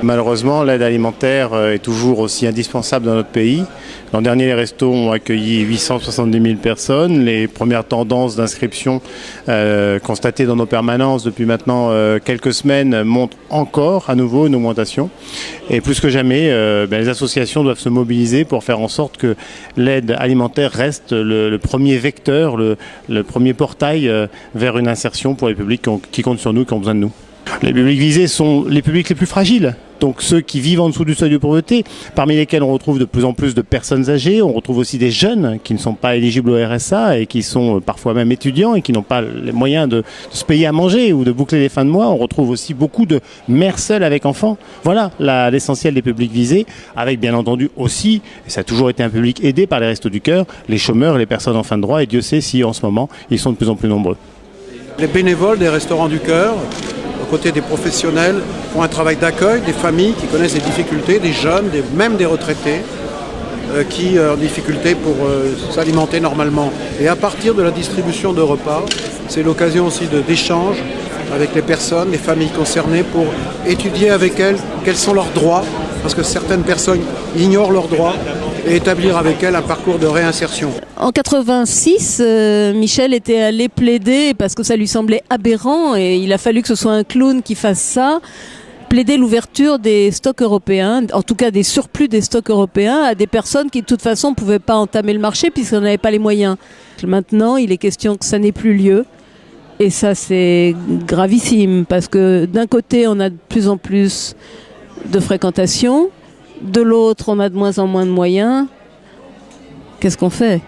Malheureusement, l'aide alimentaire est toujours aussi indispensable dans notre pays. L'an dernier, les restos ont accueilli 870 000 personnes. Les premières tendances d'inscription constatées dans nos permanences depuis maintenant quelques semaines montrent encore à nouveau une augmentation. Et plus que jamais, les associations doivent se mobiliser pour faire en sorte que l'aide alimentaire reste le premier vecteur, le premier portail vers une insertion pour les publics qui comptent sur nous, qui ont besoin de nous. Les publics visés sont les publics les plus fragiles, donc ceux qui vivent en dessous du seuil de pauvreté, parmi lesquels on retrouve de plus en plus de personnes âgées, on retrouve aussi des jeunes qui ne sont pas éligibles au RSA et qui sont parfois même étudiants et qui n'ont pas les moyens de se payer à manger ou de boucler les fins de mois. On retrouve aussi beaucoup de mères seules avec enfants. Voilà l'essentiel des publics visés, avec bien entendu aussi, et ça a toujours été un public aidé par les Restos du Cœur, les chômeurs et les personnes en fin de droit, et Dieu sait si en ce moment ils sont de plus en plus nombreux. Les bénévoles des Restaurants du Cœur, aux côtés des professionnels, font un travail d'accueil des familles qui connaissent des difficultés, des jeunes, même des retraités qui ont des difficultés pour s'alimenter normalement. Et à partir de la distribution de repas, c'est l'occasion aussi d'échanges avec les personnes, les familles concernées, pour étudier avec elles quels sont leurs droits, parce que certaines personnes ignorent leurs droits, et établir avec elles un parcours de réinsertion. En 86, Michel était allé plaider parce que ça lui semblait aberrant et il a fallu que ce soit un clown qui fasse ça, plaider l'ouverture des stocks européens, en tout cas des surplus des stocks européens, à des personnes qui de toute façon ne pouvaient pas entamer le marché puisqu'on n'avait pas les moyens. Maintenant, il est question que ça n'ait plus lieu. Et ça, c'est gravissime parce que d'un côté, on a de plus en plus de fréquentation, de l'autre, on a de moins en moins de moyens. Qu'est-ce qu'on fait ?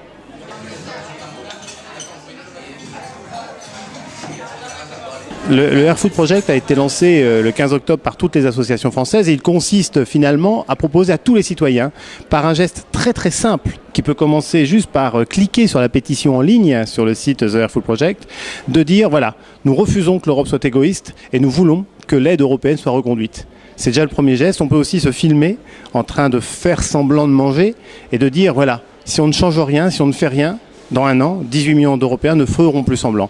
Le Air Food Project a été lancé le 15 octobre par toutes les associations françaises et il consiste finalement à proposer à tous les citoyens, par un geste très très simple, qui peut commencer juste par cliquer sur la pétition en ligne sur le site The Air Food Project, de dire voilà, nous refusons que l'Europe soit égoïste et nous voulons que l'aide européenne soit reconduite. C'est déjà le premier geste. On peut aussi se filmer en train de faire semblant de manger et de dire voilà, si on ne change rien, si on ne fait rien, dans un an, 18 millions d'Européens ne feront plus semblant.